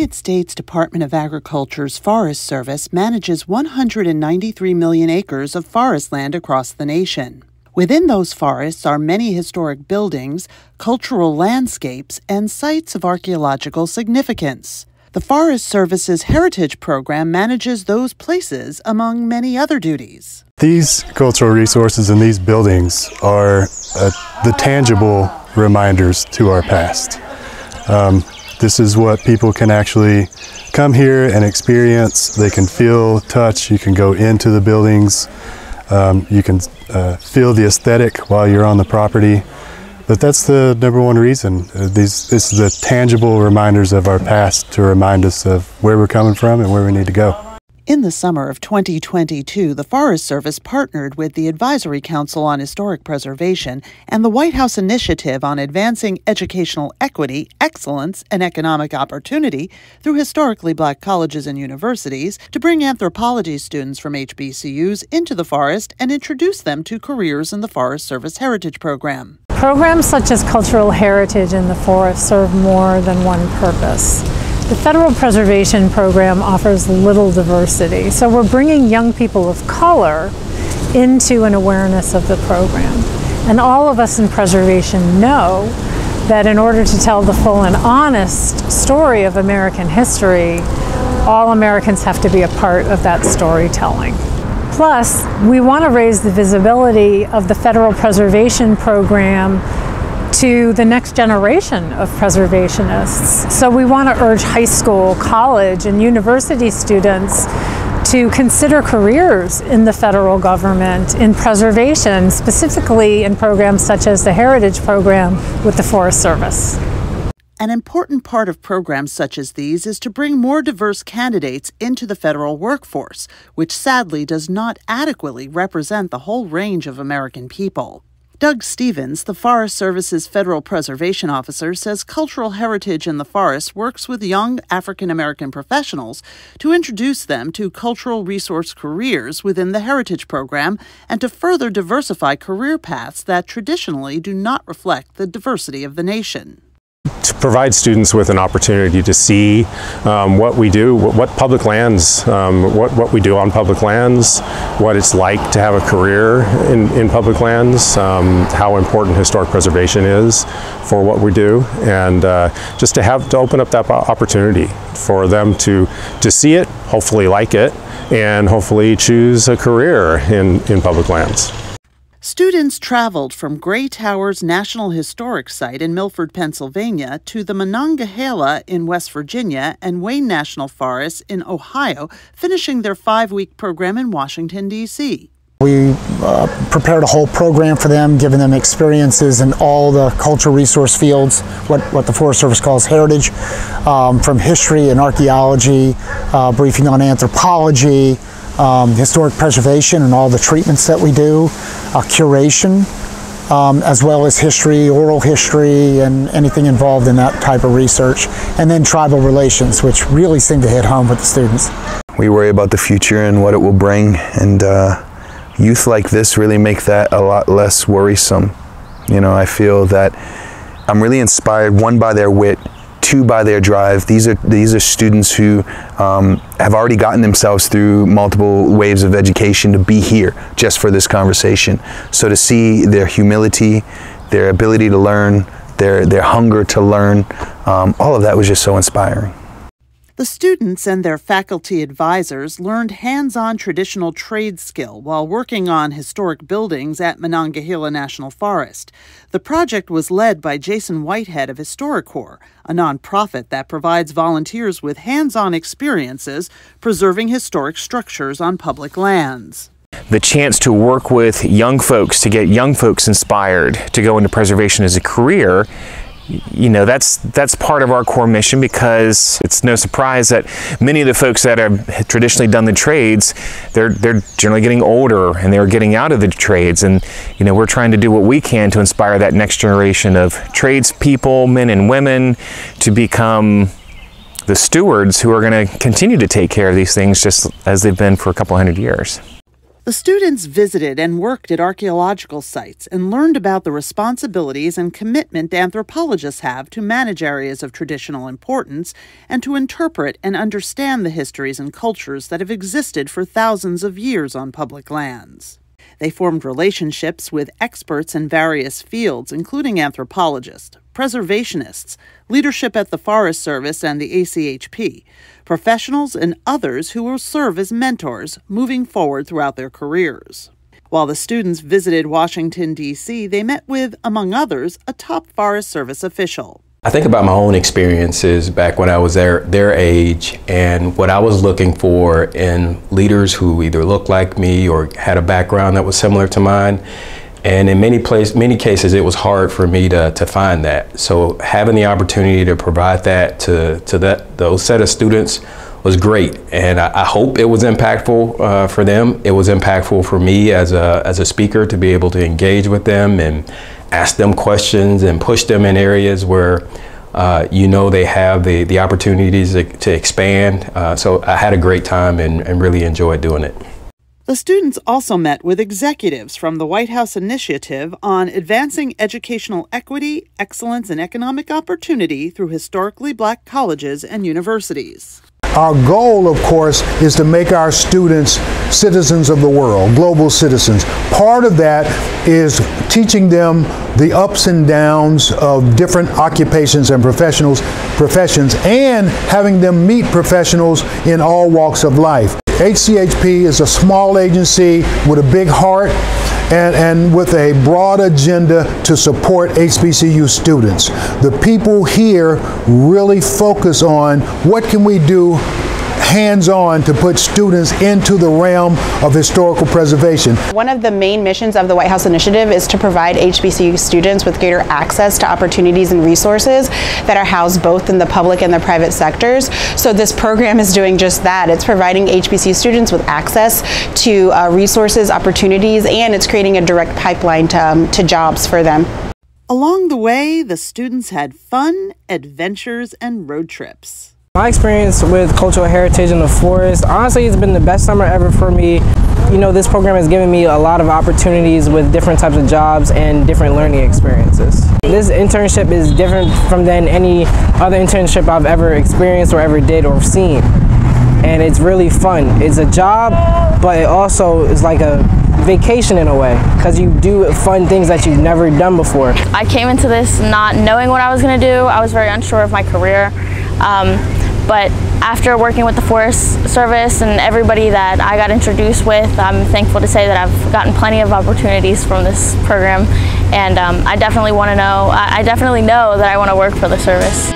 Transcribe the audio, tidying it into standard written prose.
United States Department of Agriculture's Forest Service manages 193 million acres of forest land across the nation. Within those forests are many historic buildings, cultural landscapes, and sites of archaeological significance. The Forest Service's Heritage Program manages those places among many other duties. These cultural resources and these buildings are the tangible reminders to our past. This is what people can actually come here and experience. They can feel, touch, you can go into the buildings, you can feel the aesthetic while you're on the property. But that's the number one reason. This is the tangible reminders of our past to remind us of where we're coming from and where we need to go. In the summer of 2022, the Forest Service partnered with the Advisory Council on Historic Preservation and the White House Initiative on Advancing Educational Equity, Excellence, and Economic Opportunity through historically black colleges and universities to bring anthropology students from HBCUs into the forest and introduce them to careers in the Forest Service Heritage Program. Programs such as cultural heritage in the forest serve more than one purpose. The Federal Preservation Program offers little diversity, so we're bringing young people of color into an awareness of the program. And all of us in preservation know that in order to tell the full and honest story of American history, all Americans have to be a part of that storytelling. Plus, we want to raise the visibility of the Federal Preservation Program to the next generation of preservationists. So we want to urge high school, college, and university students to consider careers in the federal government in preservation, specifically in programs such as the Heritage Program with the Forest Service. An important part of programs such as these is to bring more diverse candidates into the federal workforce, which sadly does not adequately represent the whole range of American people. Doug Stevens, the Forest Service's federal preservation officer, says cultural heritage in the forest works with young African-American professionals to introduce them to cultural resource careers within the Heritage Program and to further diversify career paths that traditionally do not reflect the diversity of the nation. To provide students with an opportunity to see what we do, what public lands, what we do on public lands, what it's like to have a career in public lands, how important historic preservation is for what we do, and just to open up that opportunity for them to see it, hopefully like it, and hopefully choose a career in public lands. Students traveled from Gray Towers National Historic Site in Milford, Pennsylvania, to the Monongahela in West Virginia and Wayne National Forest in Ohio, finishing their 5-week program in Washington, D.C. We prepared a whole program for them, giving them experiences in all the cultural resource fields, what the Forest Service calls heritage, from history and archaeology, briefing on anthropology, historic preservation and all the treatments that we do, curation, as well as history, oral history, and anything involved in that type of research, and then tribal relations, which really seem to hit home with the students. We worry about the future and what it will bring, and youth like this really make that a lot less worrisome. You know, I feel that I'm really inspired, one, by their wit, two, by their drive. These are students who have already gotten themselves through multiple waves of education to be here just for this conversation. So to see their humility, their ability to learn, their hunger to learn, all of that was just so inspiring. The students and their faculty advisors learned hands-on traditional trade skill while working on historic buildings at Monongahela National Forest. The project was led by Jason Whitehead of HistoriCorps, a nonprofit that provides volunteers with hands-on experiences preserving historic structures on public lands. The chance to work with young folks, to get young folks inspired to go into preservation as a career, you know, that's part of our core mission, because it's no surprise that many of the folks that have traditionally done the trades, they're generally getting older and they're getting out of the trades, and you know, we're trying to do what we can to inspire that next generation of tradespeople, men and women, to become the stewards who are going to continue to take care of these things just as they've been for a couple hundred years. The students visited and worked at archaeological sites and learned about the responsibilities and commitment anthropologists have to manage areas of traditional importance and to interpret and understand the histories and cultures that have existed for thousands of years on public lands. They formed relationships with experts in various fields, including anthropologists, preservationists, leadership at the Forest Service and the ACHP, professionals and others who will serve as mentors moving forward throughout their careers. While the students visited Washington, D.C., they met with, among others, a top Forest Service official. I think about my own experiences back when I was their age and what I was looking for in leaders who either looked like me or had a background that was similar to mine. And in many cases, it was hard for me to find that. So having the opportunity to provide that to those set of students was great. And I hope it was impactful for them. It was impactful for me as a speaker to be able to engage with them and ask them questions and push them in areas where they have the opportunities to expand. So I had a great time and really enjoyed doing it. The students also met with executives from the White House Initiative on advancing educational equity, excellence, and economic opportunity through historically black colleges and universities. Our goal, of course, is to make our students citizens of the world, global citizens. Part of that is teaching them the ups and downs of different occupations and professions, and having them meet professionals in all walks of life. ACHP is a small agency with a big heart and with a broad agenda to support HBCU students. The people here really focus on what can we do hands-on to put students into the realm of historical preservation. One of the main missions of the White House Initiative is to provide HBCU students with greater access to opportunities and resources that are housed both in the public and the private sectors. So this program is doing just that. It's providing HBCU students with access to resources, opportunities, and it's creating a direct pipeline to jobs for them. Along the way, the students had fun, adventures, and road trips. My experience with cultural heritage in the forest, honestly, it's been the best summer ever for me. You know, this program has given me a lot of opportunities with different types of jobs and different learning experiences. This internship is different from than any other internship I've ever experienced or ever did or seen. And it's really fun. It's a job, but it also is like a vacation in a way, because you do fun things that you've never done before. I came into this not knowing what I was going to do. I was very unsure of my career. But after working with the Forest Service and everybody that I got introduced with, I'm thankful to say that I've gotten plenty of opportunities from this program, and I definitely know that I want to work for the service.